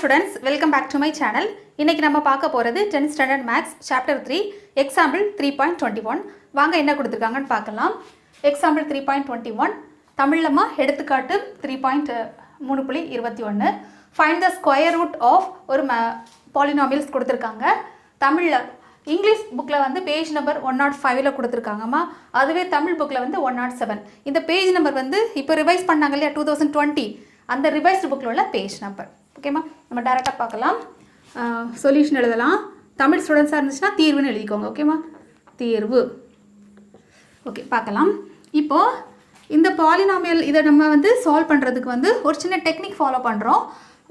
students, welcome back to my channel. இன்னைக்கு நம்ம பார்க்க போறது 10th standard maths chapter-3 example 3.21. வாங்க என்ன கொடுத்திருக்காங்கன்னு பார்க்கலாம். example 3.21 தமிழ்லமா எடுத்துக்காட்டு 3.3.21 find the square root of ஒரு polynomials கொடுத்திருக்காங்க. தமிழ்ல இங்கிலீஷ் புக்ல வந்து பேஜ் நம்பர் 105ல கொடுத்திருக்காங்கமா. அதுவே தமிழ் புக்ல வந்து 107. இந்த பேஜ் நம்பர் வந்து இப்போ ரிவைஸ் பண்ணாங்க இல்லையா 2020 அந்த ரிவைஸ்டு புக்ல உள்ள பேஜ் நம்பர். ஓகேமா, நம்ம டைரக்டா பார்க்கலாம். சொல்யூஷன் எழுதலாம். தமிழ் ஸ்டூடெண்ட்ஸா இருந்துச்சுனா தீர்வுன்னு எழுதிக்கோங்க. ஓகேமா, தீர்வு. ஓகே, பார்க்கலாம். இப்போ இந்த பாலினாமியல் இதை நம்ம வந்து சால்வ் பண்றதுக்கு வந்து ஒரு சின்ன டெக்னிக் ஃபாலோ பண்றோம்.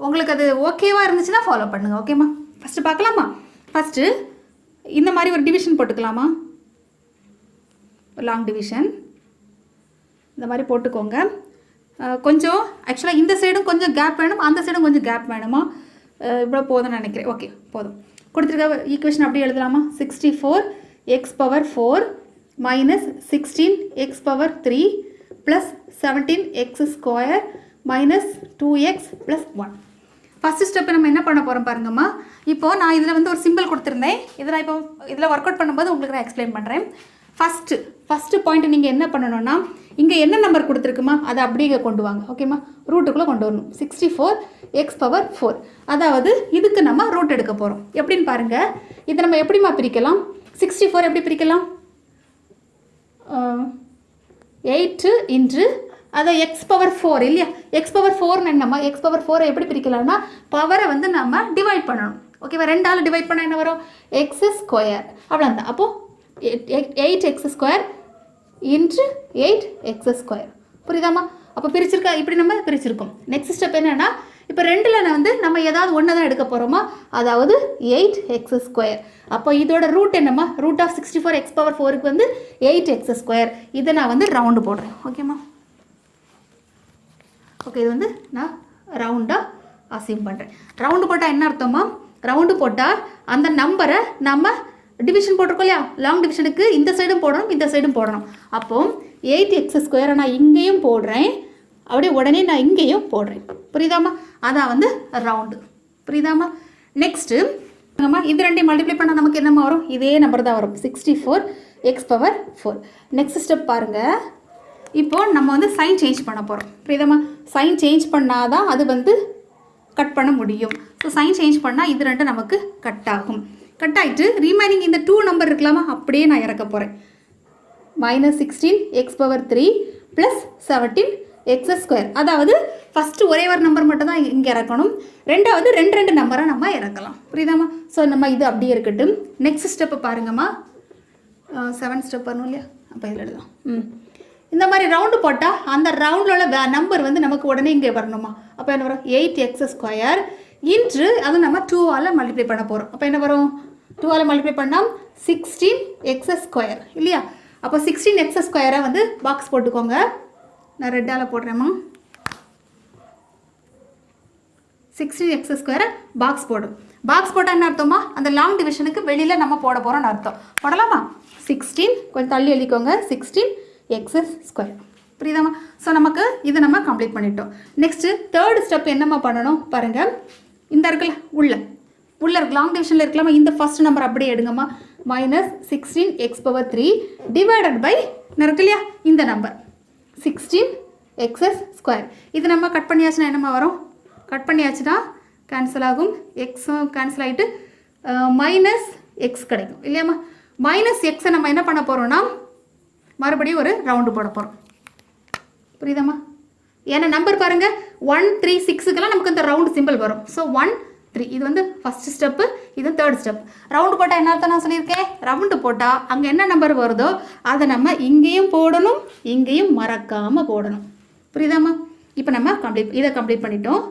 உங்களுக்கு அது ஓகேவா இருந்துச்சுனா ஃபாலோ பண்ணுங்க. ஓகேமா, ஃபர்ஸ்ட் பார்க்கலாமா? ஃபர்ஸ்ட் இந்த மாதிரி ஒரு டிவிஷன் போட்டுக்கலாமா? லாங் டிவிஷன் இந்த மாதிரி போட்டுக்கோங்க. கொஞ்சம் ஆக்சுவலாக இந்த சைடும் கொஞ்சம் கேப் வேணும், அந்த சைடும் கொஞ்சம் கேப் வேணுமா? இவ்வளோ போதும்னு நினைக்கிறேன். ஓகே, போதும். கொடுத்துருக்க ஈக்குவேஷன் அப்படியே எழுதலாமா? 64x⁴ minus 16x⁴ plus 17x² minus 2x plus 1. First step நம்ம என்ன பண்ண போகிறோம் பாருங்கம்மா. இப்போது நான் இதில் வந்து ஒரு சிம்பிள் கொடுத்துருந்தேன். இதை நான் இப்போ இதில் ஒர்க் அவுட் பண்ணும்போது உங்களுக்கு நான் எக்ஸ்பிளைன் பண்ணுறேன். ஃபஸ்ட்டு பாயிண்ட் நீங்கள் என்ன பண்ணணும்னா, இங்கே என்ன நம்பர் கொடுத்துருக்குமா அதை அப்படியே கொண்டு வாங்க. ஓகேம்மா, ரூட்டுக்குள்ளே கொண்டு வரணும். 64x⁴. அதாவது இதுக்கு நம்ம ரூட் எடுக்க போகிறோம். எப்படின்னு பாருங்கள். இதை நம்ம எப்படிமா பிரிக்கலாம்? 64 எப்படி பிரிக்கலாம்? 8 இன்று அதை x⁴ இல்லையா? x⁴ என்னம்மா? x⁴ எப்படி பிரிக்கலாம்னா பவரை வந்து நம்ம டிவைட் பண்ணணும். ஓகேவா, 2ஆல் டிவைட் பண்ணால் என்ன வரும்? x². அவ்வளோதான். அப்போது 8x² இன்ட்டு 8x². புரியுதாம்மா? அப்போ பிரிச்சிருக்கா? இப்படி நம்ம பிரிச்சிருக்கோம். நெக்ஸ்ட் ஸ்டெப் என்னென்னா, இப்போ ரெண்டில் வந்து நம்ம ஏதாவது ஒன்று தான் எடுக்க போகிறோமா? அதாவது 8x². அப்போ இதோட ரூட் என்னம்மா? ரூட் ஆஃப் 64x⁴ வந்து 8x². இதை நான் வந்து ரவுண்டு போடுறேன். ஓகேம்மா? ஓகே, இது வந்து நான் ரவுண்டாக அசியூம் பண்ணுறேன். ரவுண்டு போட்டால் என்ன அர்த்தமா? ரவுண்டு போட்டால் அந்த நம்பரை நம்ம டிவிஷன் போட்டிருக்கோம் இல்லையா? லாங் டிவிஷனுக்கு இந்த சைடும் போடணும், இந்த சைடும் போடணும். அப்போது 8x² நான் இங்கேயும் போடுறேன், அப்படியே உடனே நான் இங்கேயும் போடுறேன். புரியுதாம்மா? அதான் வந்து ரவுண்டு. புரியுதாம்மா? நெக்ஸ்ட்டு இது ரெண்டையும் மல்டிப்ளை பண்ணால் நமக்கு என்னம்மா வரும்? இதே நம்பர் தான் வரும், 64x⁴. நெக்ஸ்ட் ஸ்டெப் பாருங்கள். இப்போது நம்ம வந்து சைன் சேஞ்ச் பண்ண போகிறோம். புரியுதாம்மா? சைன் சேஞ்ச் பண்ணால் தான் அது வந்து கட் பண்ண முடியும். ஸோ சைன் சேஞ்ச் பண்ணால் இது ரெண்டும் நமக்கு கட் ஆகும். கட் ஆகிட்டு ரிமைனிங் இந்த 2 நம்பர் இருக்கலாமா? அப்படியே நான் இறக்க போகிறேன். Minus 16x⁴ plus 17x². அதாவது ஃபஸ்ட்டு ஒரே ஒரு நம்பர் மட்டும் தான் இங்கே இறக்கணும், ரெண்டாவது ரெண்டு நம்பரை நம்ம இறக்கலாம். புரியுதாம்மா? ஸோ நம்ம இது அப்படியே இருக்கட்டும். நெக்ஸ்ட் ஸ்டெப்பு பாருங்கம்மா. 7 ஸ்டெப் வரணும் இல்லையா? அப்போ இதில் எழுதலாம். இந்த மாதிரி ரவுண்டு போட்டால் அந்த ரவுண்டில் உள்ள நம்பர் வந்து நமக்கு உடனே இங்கே வரணுமா? அப்போ என்ன வரும்? 8x² இன்று அது நம்ம 2ஆல் மல்டிப்ளை பண்ண போகிறோம். அப்போ என்ன வரும்? 2ஆல் மல்டிப்ளை பண்ணால் 16x² இல்லையா? அப்போ 16x² வந்து பாக்ஸ் போட்டுக்கோங்க. நான் ரெட்டால் போடுறேம்மா. 16x² பாக்ஸ் போடும். பாக்ஸ் போட்டால் என்ன அர்த்தமா? அந்த லாங் டிவிஷனுக்கு வெளியில் நம்ம போட போகிறோம்னு அர்த்தம். போடலாமா? 16 கொஞ்சம் தள்ளி எழுதிக்கோங்க. 16x². புரியுதாம்மா? ஸோ நமக்கு இதை நம்ம கம்ப்ளீட் பண்ணிட்டோம். நெக்ஸ்ட்டு தேர்ட் ஸ்டெப் என்னம்மா பண்ணணும் பாருங்கள். இந்த இருக்குல்ல உள்ள லாங் டிவிஷனில் இருக்கலாமா? இந்த ஃபர்ஸ்ட் நம்பர் அப்படியே எடுங்கம்மா. மைனஸ் 16x⁴ டிவைடட் பை இருக்கு இல்லையா இந்த நம்பர் 16x². இது நம்ம கட் பண்ணியாச்சுன்னா என்னம்மா வரும்? கட் பண்ணியாச்சுன்னா கேன்சல் ஆகும். எக்ஸும் கேன்சல் ஆகிட்டு மைனஸ் எக்ஸ் கிடைக்கும் இல்லையாம்மா? மைனஸ் எக்ஸை நம்ம என்ன பண்ண போகிறோம்னா மறுபடியும் ஒரு ரவுண்டு போட போகிறோம். புரியுதாம்மா? ஏன்னா நம்பர் பாருங்கள் 1 3 6க்கெல்லாம் நமக்கு இந்த ரவுண்டு சிம்பிள் வரும். ஸோ 1 3 இது வந்து ஃபஸ்ட் ஸ்டெப்பு, இது தேர்ட் ஸ்டெப். ரவுண்டு போட்டால் என்ன அர்த்தம் நான் சொல்லியிருக்கேன்? ரவுண்டு போட்டால் அங்கே என்ன நம்பர் வருதோ அதை நம்ம இங்கேயும் போடணும், இங்கேயும் மறக்காமல் போடணும். புரியுதாம்மா? இப்போ நம்ம இதை கம்ப்ளீட் பண்ணிட்டோம்.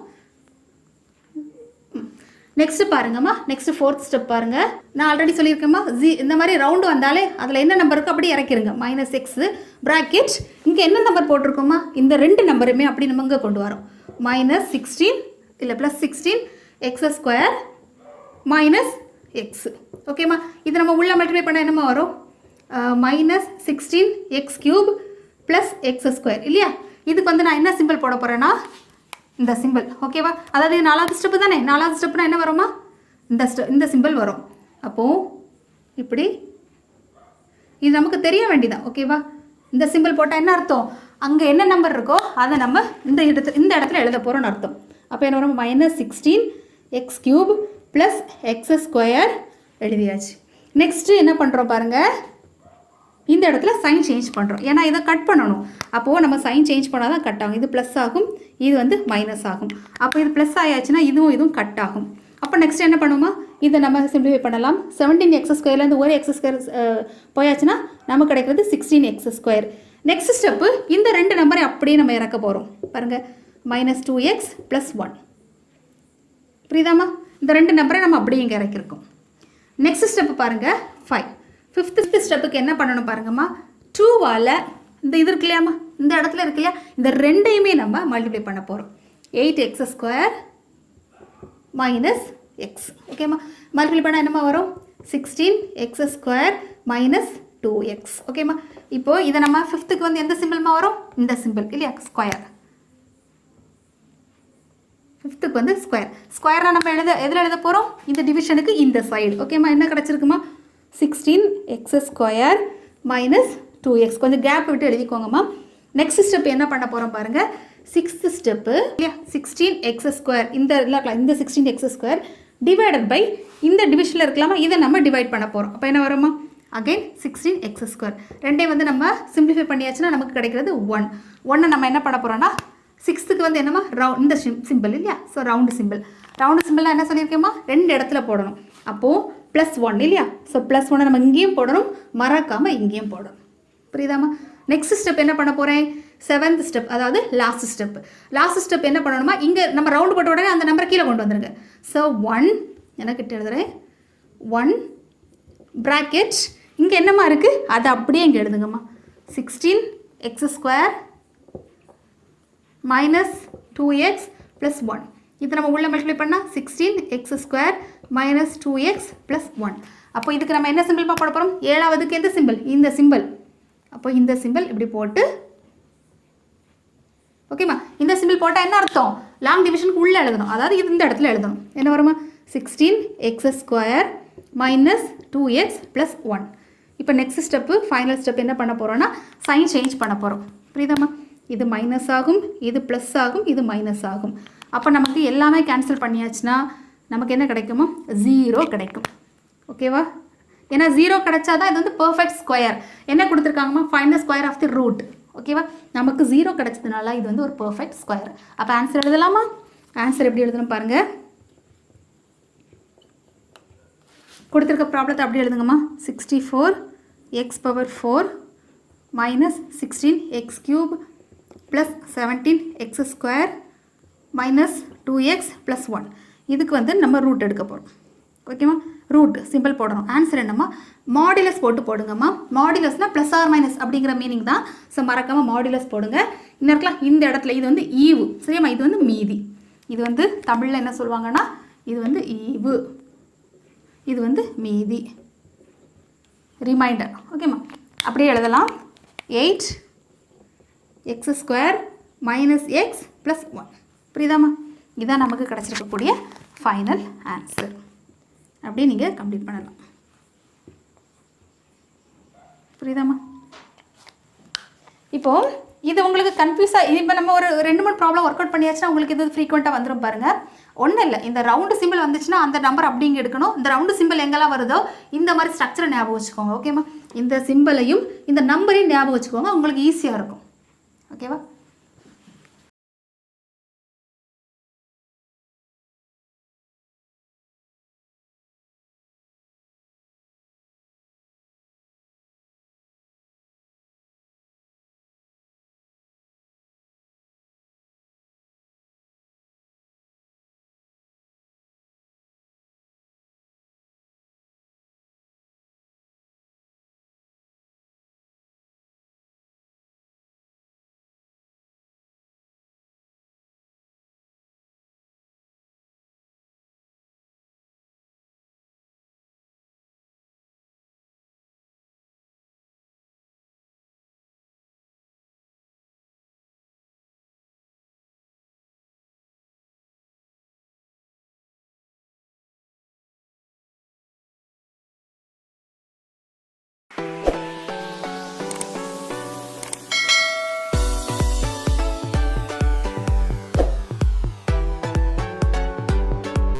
நெக்ஸ்ட்டு பாருங்கம்மா. நெக்ஸ்ட்டு ஃபோர்த் ஸ்டெப் பாருங்கள். நான் ஆல்ரெடி சொல்லியிருக்கேம்மா, இந்த மாதிரி ரவுண்டு வந்தாலே அதில் என்ன நம்பர் இருக்கோ அப்படியே இறக்கிருங்க. மைனஸ் எக்ஸு ப்ராக்கெட் இங்கே என்ன நம்பர் போட்டிருக்கோம்மா? இந்த 2 நம்பருமே அப்படி நம்ம இங்கே கொண்டு வரோம். மைனஸ் 16 இல்லை ப்ளஸ் 16x² மைனஸ் எக்ஸு. ஓகேம்மா? இது நம்ம உள்ள மல்டிப்ளை பண்ண என்னம்மா வரும்? மைனஸ் 16x³ ப்ளஸ் x² இல்லையா? இதுக்கு வந்து நான் என்ன சிம்பிள் போட போகிறேன்னா இந்த சிம்பிள் ஓகேவா. அதாவது இது 4வது ஸ்டெப்பு தானே. 4வது ஸ்டெப்னா என்ன வருமா, இந்த சிம்பிள் வரும். அப்போது இப்படி இது நமக்கு தெரிய வேண்டியதான் ஓகேவா. இந்த சிம்பிள் போட்டால் என்ன அர்த்தம், அங்கே என்ன நம்பர் இருக்கோ அதை நம்ம இந்த இடத்துல எழுத போகிறோம்னு அர்த்தம். அப்போ என்ன வரும், -16x³ + x² எழுதியாச்சு. நெக்ஸ்ட்டு என்ன பண்ணுறோம் பாருங்கள், இந்த இடத்துல சைன் சேஞ்ச் பண்ணுறோம். ஏன்னா இதை கட் பண்ணணும். அப்போது நம்ம சைன் சேஞ்ச் பண்ணால் தான் கட் ஆகும். இது ப்ளஸ் ஆகும், இது வந்து மைனஸ் ஆகும். அப்போ இது ப்ளஸ் ஆயாச்சுன்னா இதுவும் கட் ஆகும். அப்போ நெக்ஸ்ட் என்ன பண்ணுவோமா, இதை நம்ம சிம்பிளிஃபை பண்ணலாம். 17x²லேருந்து ஒரு x² போயாச்சுன்னா நமக்கு கிடைக்கிறது 16x². நெக்ஸ்ட் ஸ்டெப்பு இந்த 2 நம்பரை அப்படியே நம்ம இறக்க போகிறோம் பாருங்கள், -2x + 1. புரியுதாம்மா, இந்த 2 நம்பரை நம்ம அப்படியே இங்கே இறக்கிருக்கோம். நெக்ஸ்ட் ஸ்டெப்பு பாருங்கள் 5. 5th ஸ்டெப்புக்கு என்ன பண்ணணும் பாருங்கம்மா, 2வால் இந்த இது இருக்கு இல்லையாம்மா, இந்த இடத்துல இருக்கு இல்லையா, இந்த 2ஐயுமே நம்ம மல்டிப்ளை பண்ண போகிறோம். 8x² - x. ஓகேம்மா, மல்டிப்ளை பண்ணால் என்னம்மா வரும், 16x² - 2x. ஓகேம்மா, இப்போது இதை நம்ம 5th வந்து எந்த சிம்பிள்மா வரும், இந்த சிம்பிள் இல்லையா, ஸ்கொயர். 5th வந்து ஸ்கொயராக நம்ம எதில் எழுத போகிறோம், இந்த டிவிஷனுக்கு இந்த சைடு. ஓகேம்மா, என்ன கிடச்சிருக்குமா, 16x² - 2x. கொஞ்சம் கேப் விட்டு எழுதிக்கோங்கம்மா. நெக்ஸ்ட் ஸ்டெப் என்ன பண்ண போகிறோம் பாருங்கள், 6th ஸ்டெப்பு இல்லையா, 16x² இந்த 16x² டிவைடட் பை இந்த டிவிஷனில் இருக்கலாமா, இதை நம்ம டிவைட் பண்ண போகிறோம். அப்போ என்ன வருமா, அகைன் 16x². ரெண்டையும் வந்து நம்ம சிம்பிளிஃபை பண்ணியாச்சுன்னா நமக்கு கிடைக்கிறது 1 நம்ம என்ன பண்ண போகிறோம்னா 6th வந்து என்னமா இந்த சிம்பிள் இல்லையா, ஸோ ரவுண்டு சிம்பிள்னா என்ன சொல்லியிருக்கேம்மா, 2 இடத்துல போடணும். அப்போது +1 இல்லையா, ஸோ +1 நம்ம இங்கேயும் போடணும், மறக்காமல் இங்கேயும் போடணும். புரியுதாம்மா. நெக்ஸ்ட் ஸ்டெப் என்ன பண்ண போகிறேன், 7th ஸ்டெப், அதாவது லாஸ்ட் ஸ்டெப் என்ன பண்ணணுமா, இங்கே நம்ம ரவுண்டு போட்ட உடனே அந்த நம்பர் கீழே கொண்டு வந்துருங்க. ஸோ 1 எனக்கு எழுதுறேன், 1 ப்ராக்கெட் இங்கே என்னம்மா இருக்குது அதை அப்படியே இங்கே எழுதுங்கம்மா, 16x² - 2x + 1. இது நம்ம உள்ள மல்டிப்ளை பண்ணால் 16x² - 2x + 1. அப்போ இதுக்கு நம்ம என்ன சிம்பிள்மா போட போகிறோம், 7வதுக்கு எந்த சிம்பிள், இந்த சிம்பிள். அப்போ இந்த சிம்பிள் இப்படி போட்டு ஓகேம்மா, இந்த சிம்பிள் போட்டால் என்ன அர்த்தம், லாங் டிவிஷனுக்கு உள்ளே எழுதணும், அதாவது இது இந்த இடத்துல எழுதணும். என்ன வருமா, 16x² - 2x + 1. இப்போ நெக்ஸ்ட் ஸ்டெப்பு ஃபைனல் ஸ்டெப் என்ன பண்ண போகிறோன்னா சைன் சேஞ்ச் பண்ண போகிறோம். புரியுதாம்மா, இது மைனஸ் ஆகும், இது ப்ளஸ் ஆகும், இது மைனஸ் ஆகும். அப்போ நமக்கு எல்லாமே கேன்சல் பண்ணியாச்சுன்னா நமக்கு என்ன கிடைக்குமோ, 0 கிடைக்கும். ஓகேவா, ஏன்னா 0 கிடைச்சாதான் இது வந்து பர்ஃபெக்ட் ஸ்கொயர். என்ன கொடுத்துருக்காங்கம்மா, find the square of the root. ஓகேவா, நமக்கு 0 கிடைச்சதுனால இது வந்து ஒரு பர்ஃபெக்ட் ஸ்கொயர். அப்போ ஆன்சர் எழுதலாமா, ஆன்சர் எப்படி எழுதணும் பாருங்கள், கொடுத்துருக்க ப்ராப்ளத்தை அப்படி எழுதுங்கம்மா, 64x⁴ - 16x³ + 17x² - 2x + 1. இதுக்கு வந்து நம்ம ரூட் எடுக்க போகிறோம். ஓகேம்மா, ரூட் சிம்பிள் போடணும். ஆன்சர் என்னம்மா, மாடுலஸ் போட்டு போடுங்கம்மா. மாடுலஸ்னால் ப்ளஸ் ஆர் மைனஸ் அப்படிங்கிற மீனிங் தான். ஸோ மறக்காமல் மாடுலஸ் போடுங்க. இன்னும் இருக்கலாம் இந்த இடத்துல இது வந்து ஈவு, சரியாம்மா, இது வந்து மீதி. இது வந்து தமிழில் என்ன சொல்லுவாங்கன்னா, இது வந்து ஈவு, இது வந்து மீதி, ரிமைண்டர். ஓகேம்மா, அப்படியே எழுதலாம், 8x² - x + 1. புரியுதாம்மா, இதுதான் நமக்கு கிடச்சிருக்கக்கூடிய ஃபைனல் ஆன்சர். அப்படியே நீங்கள் கம்ப்ளீட் பண்ணலாம். புரியுதாம்மா, இப்போது இது உங்களுக்கு கன்ஃபியூஸாக, இப்போ நம்ம ஒரு 2-3 ப்ராப்ளம் ஒர்க் அவுட் பண்ணியாச்சுன்னா உங்களுக்கு இது ஃப்ரீக்வெண்ட்டாக வந்துடும் பாருங்கள். ஒன்றும் இல்லை, இந்த ரவுண்டு சிம்பிள் வந்துச்சுன்னா அந்த நம்பர் அப்படிங்க எடுக்கணும். இந்த ரவுண்டு சிம்பிள் எங்கெல்லாம் வருதோ இந்த மாதிரி ஸ்ட்ரக்சரை ஞாபகம் வச்சுக்கோங்க. ஓகேம்மா, இந்த சிம்பிளையும் இந்த நம்பரையும் ஞாபகம் வச்சுக்கோங்க, உங்களுக்கு ஈஸியாக இருக்கும். ஓகேவா.